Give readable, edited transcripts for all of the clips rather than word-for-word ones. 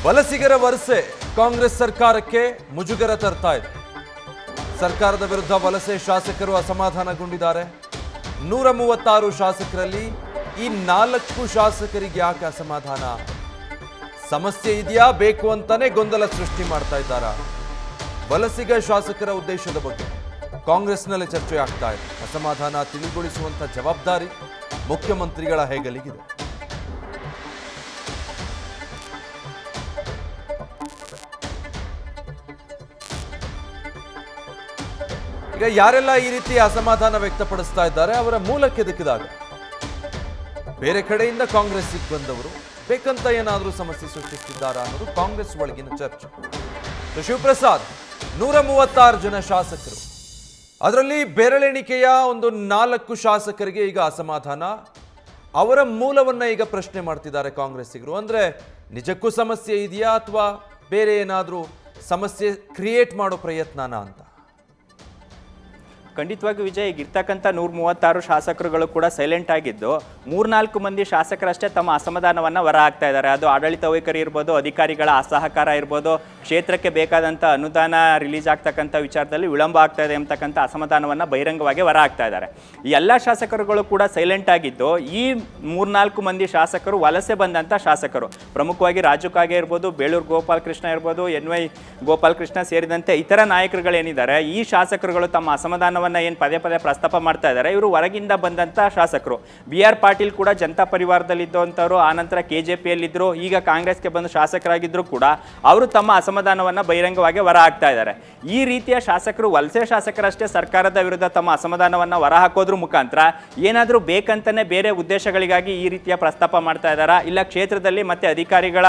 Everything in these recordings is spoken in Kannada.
ವಲಸಿಗರ ವರಸೆ ಕಾಂಗ್ರೆಸ್ ಸರ್ಕಾರಕ್ಕೆ ಮುಜುಗರ ತರ್ತಾ ಇದೆ. ಸರ್ಕಾರದ ವಿರುದ್ಧ ವಲಸೆ ಶಾಸಕರು ಅಸಮಾಧಾನಗೊಂಡಿದ್ದಾರೆ. 136 ಶಾಸಕರಲ್ಲಿ ಈ 4 ಶಾಸಕರಿಗೆ ಯಾಕೆ ಅಸಮಾಧಾನ? ಸಮಸ್ಯೆ ಇದೆಯಾ, ಬೇಕು ಅಂತಾನೆ ಗೊಂದಲ ಸೃಷ್ಟಿ ಮಾಡ್ತಾ ಇದ್ದಾರಾ? ವಲಸಿಗ ಶಾಸಕರ ಉದ್ದೇಶದ ಬಗ್ಗೆ ಕಾಂಗ್ರೆಸ್ನಲ್ಲಿ ಚರ್ಚೆ ಆಗ್ತಾ ಇದೆ. ಅಸಮಾಧಾನ ತಿಳಿಗೊಳಿಸುವಂತ ಜವಾಬ್ದಾರಿ ಮುಖ್ಯಮಂತ್ರಿಗಳ ಹೆಗಲಿಗಿದೆ. ಈಗ ಯಾರೆಲ್ಲ ಈ ರೀತಿ ಅಸಮಾಧಾನ ವ್ಯಕ್ತಪಡಿಸ್ತಾ ಇದ್ದಾರೆ ಅವರ ಮೂಲಕ್ಕೆ ದಿಕ್ಕಿದಾಗ ಬೇರೆ ಕಡೆಯಿಂದ ಕಾಂಗ್ರೆಸ್ಸಿಗೆ ಬಂದವರು ಬೇಕಂತ ಏನಾದರೂ ಸಮಸ್ಯೆ ಸೃಷ್ಟಿಸಿದ್ದಾರಾ ಅನ್ನೋದು ಕಾಂಗ್ರೆಸ್ ಒಳಗಿನ ಚರ್ಚೆ. ಶಿವಪ್ರಸಾದ್ 136 ಜನ ಶಾಸಕರು, ಅದರಲ್ಲಿ ಬೆರಳೆಣಿಕೆಯ ಒಂದು 4 ಶಾಸಕರಿಗೆ ಈಗ ಅಸಮಾಧಾನ. ಅವರ ಮೂಲವನ್ನ ಈಗ ಪ್ರಶ್ನೆ ಮಾಡ್ತಿದ್ದಾರೆ ಕಾಂಗ್ರೆಸ್ಸಿಗರು. ಅಂದ್ರೆ ನಿಜಕ್ಕೂ ಸಮಸ್ಯೆ ಇದೆಯಾ ಅಥವಾ ಬೇರೆ ಏನಾದರೂ ಸಮಸ್ಯೆ ಕ್ರಿಯೇಟ್ ಮಾಡೋ ಪ್ರಯತ್ನನಾ ಅಂತ? ಖಂಡಿತವಾಗಿ ವಿಜಯ್, ಈಗ ಇರ್ತಕ್ಕಂಥ 136 ಶಾಸಕರುಗಳು ಕೂಡ ಸೈಲೆಂಟ್ ಆಗಿದ್ದು 3-4 ಮಂದಿ ಶಾಸಕರಷ್ಟೇ ತಮ್ಮ ಅಸಮಾಧಾನವನ್ನು ಹೊರ ಹಾಕ್ತಾ ಇದ್ದಾರೆ. ಅದು ಆಡಳಿತ ವೈಖರಿ ಇರ್ಬೋದು, ಅಧಿಕಾರಿಗಳ ಅಸಹಕಾರ ಇರ್ಬೋದು, ಕ್ಷೇತ್ರಕ್ಕೆ ಬೇಕಾದಂಥ ಅನುದಾನ ರಿಲೀಸ್ ಆಗ್ತಕ್ಕಂಥ ವಿಚಾರದಲ್ಲಿ ವಿಳಂಬ ಆಗ್ತಾ ಇದೆ ಎಂಬತಕ್ಕಂಥ ಅಸಮಾಧಾನವನ್ನು ಬಹಿರಂಗವಾಗಿ ಹೊರ ಹಾಕ್ತಾ ಇದ್ದಾರೆ. ಈ ಎಲ್ಲ ಶಾಸಕರುಗಳು ಕೂಡ ಸೈಲೆಂಟ್ ಆಗಿದ್ದು ಈ 3-4 ಮಂದಿ ಶಾಸಕರು ವಲಸೆ ಬಂದಂಥ ಶಾಸಕರು, ಪ್ರಮುಖವಾಗಿ ರಾಜು ಕಾಗೆ ಇರ್ಬೋದು, ಬೇಳೂರು ಗೋಪಾಲ್ ಕೃಷ್ಣ ಇರ್ಬೋದು, NY ಗೋಪಾಲ್ ಕೃಷ್ಣ ಸೇರಿದಂತೆ ಇತರ ನಾಯಕರುಗಳೇನಿದ್ದಾರೆ ಈ ಶಾಸಕರುಗಳು ತಮ್ಮ ಅಸಮಾಧಾನವನ್ನು ಏನು ಪದೇ ಪದೇ ಪ್ರಸ್ತಾಪ ಮಾಡ್ತಾ ಇದ್ದಾರೆ. ಇವರು ಹೊರಗಿಂದ ಬಂದಂಥ ಶಾಸಕರು. BR ಪಾಟೀಲ್ ಕೂಡ ಜನತಾ ಪರಿವಾರದಲ್ಲಿದ್ದಂಥವ್ರು, ಆನಂತರ KJPಯಲ್ಲಿದ್ದರು, ಈಗ ಕಾಂಗ್ರೆಸ್ಗೆ ಬಂದು ಶಾಸಕರಾಗಿದ್ದರೂ ಕೂಡ ಅವರು ತಮ್ಮ ಅಸಮಾಧಾನವನ್ನು ಬಹಿರಂಗವಾಗಿ ಹೊರ ಹಾಕ್ತಾ ಇದ್ದಾರೆ. ಈ ರೀತಿಯ ಶಾಸಕರು, ವಲಸೆ ಶಾಸಕರಷ್ಟೇ ಸರ್ಕಾರದ ವಿರುದ್ಧ ತಮ್ಮ ಅಸಮಾಧಾನವನ್ನು ಹೊರ ಹಾಕೋದ್ರ ಮುಖಾಂತರ ಏನಾದರೂ ಬೇಕಂತಾನೆ ಬೇರೆ ಉದ್ದೇಶಗಳಿಗಾಗಿ ಈ ರೀತಿಯ ಪ್ರಸ್ತಾಪ ಮಾಡ್ತಾ ಇದ್ದಾರಾ, ಇಲ್ಲ ಕ್ಷೇತ್ರದಲ್ಲಿ ಮತ್ತೆ ಅಧಿಕಾರಿಗಳ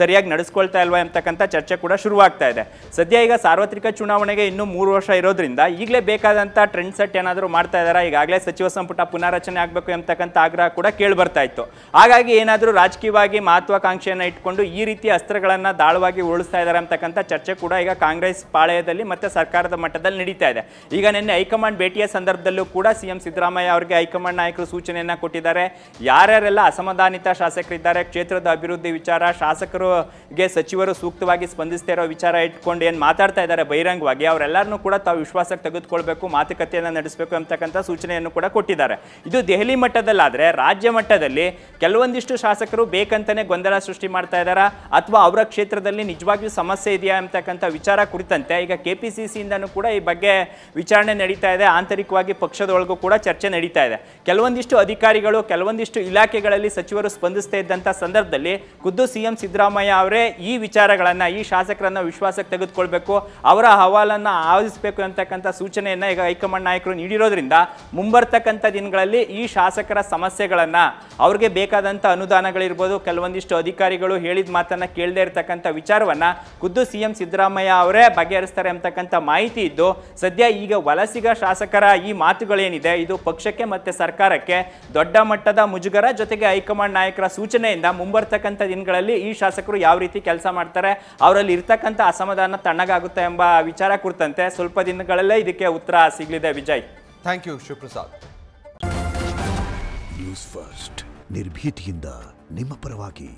ಸರಿಯಾಗಿ ನಡೆಸ್ಕೊಳ್ತಾ ಇಲ್ವಾ ಎಂಬತಕ್ಕಂಥ ಚರ್ಚೆ ಕೂಡ ಶುರುವಾಗ್ತಾ ಇದೆ. ಸದ್ಯ ಈಗ ಸಾರ್ವತ್ರಿಕ ಚುನಾವಣೆಗೆ ಇನ್ನೂ 3 ವರ್ಷ ಇರೋದ್ರಿಂದ ಈಗಲೇ ಬೇಕಾದಂಥ ಟ್ರೆಂಡ್ ಸೆಟ್ ಏನಾದರೂ ಮಾಡ್ತಾ ಇದ್ದಾರೆ. ಈಗಾಗಲೇ ಸಚಿವ ಸಂಪುಟ ಪುನಾರಚನೆ ಆಗಬೇಕು ಎಂಬತಕ್ಕಂಥ ಆಗ್ರಹ ಕೂಡ ಕೇಳಿ ಬರ್ತಾ ಇತ್ತು. ಹಾಗಾಗಿ ಏನಾದರೂ ರಾಜಕೀಯವಾಗಿ ಮಹತ್ವಾಕಾಂಕ್ಷೆಯನ್ನು ಇಟ್ಕೊಂಡು ಈ ರೀತಿಯ ಅಸ್ತ್ರಗಳನ್ನು ದಾಳವಾಗಿ ಉಳಿಸ್ತಾ ಇದ್ದಾರೆ ಅಂತಕ್ಕಂಥ ಚರ್ಚೆ ಕೂಡ ಈಗ ಕಾಂಗ್ರೆಸ್ ಪಾಳೆಯದಲ್ಲಿ ಮತ್ತೆ ಸರ್ಕಾರದ ಮಟ್ಟದಲ್ಲಿ ನಡೀತಾ ಇದೆ. ಈಗ ನಿನ್ನೆ ಹೈಕಮಾಂಡ್ ಭೇಟಿಯ ಸಂದರ್ಭದಲ್ಲೂ ಕೂಡ CM ಸಿದ್ದರಾಮಯ್ಯ ಅವರಿಗೆ ಹೈಕಮಾಂಡ್ ನಾಯಕರು ಸೂಚನೆಯನ್ನು ಕೊಟ್ಟಿದ್ದಾರೆ. ಯಾರ್ಯಾರೆಲ್ಲ ಅಸಮಾಧಾನಿತ ಶಾಸಕರಿದ್ದಾರೆ, ಕ್ಷೇತ್ರದ ಅಭಿವೃದ್ಧಿ ವಿಚಾರ, ಶಾಸಕರಿಗೆ ಸಚಿವರು ಸೂಕ್ತವಾಗಿ ಸ್ಪಂದಿಸ್ತಾ ಇರೋ ವಿಚಾರ ಇಟ್ಕೊಂಡು ಏನು ಮಾತಾಡ್ತಾ ಇದ್ದಾರೆ ಬಹಿರಂಗವಾಗಿ, ಅವರೆಲ್ಲರನ್ನೂ ಕೂಡ ತಾವು ವಿಶ್ವಾಸಕ್ಕೆ ತೆಗೆದುಕೊಳ್ಬೇಕು, ಮಾತುಕತೆಯನ್ನು ನಡೆಸಬೇಕು ಅಂತಕ್ಕಂಥ ಸೂಚನೆಯನ್ನು ಕೂಡ ಕೊಟ್ಟಿದ್ದಾರೆ. ಇದು ದೆಹಲಿ ಮಟ್ಟದಲ್ಲಾದರೆ ರಾಜ್ಯ ಮಟ್ಟದಲ್ಲಿ ಕೆಲವೊಂದಿಷ್ಟು ಶಾಸಕರು ಬೇಕಂತಾನೆ ಗೊಂದಲ ಸೃಷ್ಟಿ ಮಾಡ್ತಾ ಇದ್ದಾರಾ ಅಥವಾ ಅವರ ಕ್ಷೇತ್ರದಲ್ಲಿ ನಿಜವಾಗಿಯೂ ಸಮಸ್ಯೆ ಇದೆಯಾ ಅಂತಕ್ಕಂಥ ವಿಚಾರ ಕುರಿತಂತೆ ಈಗ KPCCಯಿಂದನೂ ಕೂಡ ಈ ಬಗ್ಗೆ ವಿಚಾರಣೆ ನಡೀತಾ ಇದೆ. ಆಂತರಿಕವಾಗಿ ಪಕ್ಷದೊಳಗೂ ಕೂಡ ಚರ್ಚೆ ನಡೀತಾ ಇದೆ. ಕೆಲವೊಂದಿಷ್ಟು ಅಧಿಕಾರಿಗಳು, ಕೆಲವೊಂದಿಷ್ಟು ಇಲಾಖೆಗಳಲ್ಲಿ ಸಚಿವರು ಸ್ಪಂದಿಸ್ತಾ ಇದ್ದಂಥ ಸಂದರ್ಭದಲ್ಲಿ ಖುದ್ದು CM ಸಿದ್ದರಾಮಯ್ಯ ಅವರೇ ಈ ವಿಚಾರಗಳನ್ನು, ಈ ಶಾಸಕರನ್ನು ವಿಶ್ವಾಸಕ್ಕೆ ತೆಗೆದುಕೊಳ್ಬೇಕು, ಅವರ ಅಹವಾಲನ್ನು ಆಲಿಸಬೇಕು ಅಂತಕ್ಕಂಥ ಸೂಚನೆಯನ್ನು ಈಗ ಹೈಕಮಾಂಡ್ ನಾಯಕರು ನೀಡಿರೋದ್ರಿಂದ ಮುಂಬರ್ತಕ್ಕಂಥ ದಿನಗಳಲ್ಲಿ ಈ ಶಾಸಕರ ಸಮಸ್ಯೆಗಳನ್ನು, ಅವ್ರಿಗೆ ಬೇಕಾದಂಥ ಅನುದಾನಗಳಿರ್ಬೋದು, ಕೆಲವೊಂದಿಷ್ಟು ಅಧಿಕಾರಿಗಳು ಹೇಳಿದ ಮಾತನ್ನು ಕೇಳದೇ ಇರತಕ್ಕಂಥ ವಿಚಾರವನ್ನು ಖುದ್ದು CM ಸಿದ್ದರಾಮಯ್ಯ ಅವರೇ ಬಗೆಹರಿಸ್ತಾರೆ ಅಂತಕ್ಕಂಥ ಮಾಹಿತಿ ಇದ್ದು, ಸದ್ಯ ಈಗ ವಲಸಿಗ ಶಾಸಕರ ಈ ಮಾತುಗಳೇನಿದೆ ಇದು ಪಕ್ಷಕ್ಕೆ ಮತ್ತು ಸರ್ಕಾರಕ್ಕೆ ದೊಡ್ಡ ಮಟ್ಟದ ಮುಜುಗರ, ಜೊತೆಗೆ ಹೈಕಮಾಂಡ್ ನಾಯಕರ ಸೂಚನೆಯಿಂದ ಮುಂಬರ್ತಕ್ಕಂಥ ದಿನಗಳಲ್ಲಿ ಈ ಶಾಸಕರು ಯಾವ ರೀತಿ ಕೆಲಸ ಮಾಡ್ತಾರೆ, ಅವರಲ್ಲಿ ಇರ್ತಕ್ಕಂಥ ಅಸಮಾಧಾನ ತಣ್ಣಗಾಗುತ್ತೆ ಎಂಬ ವಿಚಾರ ಕುರಿತಂತೆ ಸ್ವಲ್ಪ ದಿನಗಳಲ್ಲೇ ಇದಕ್ಕೆ ಉತ್ತರ ಸಿಗಲಿದೆ. Vijay, thank you Shivaprasad. News first, ನಿರ್ಭೀತಿಯಿಂದ ನಿಮ್ಮ ಪರವಾಗಿ.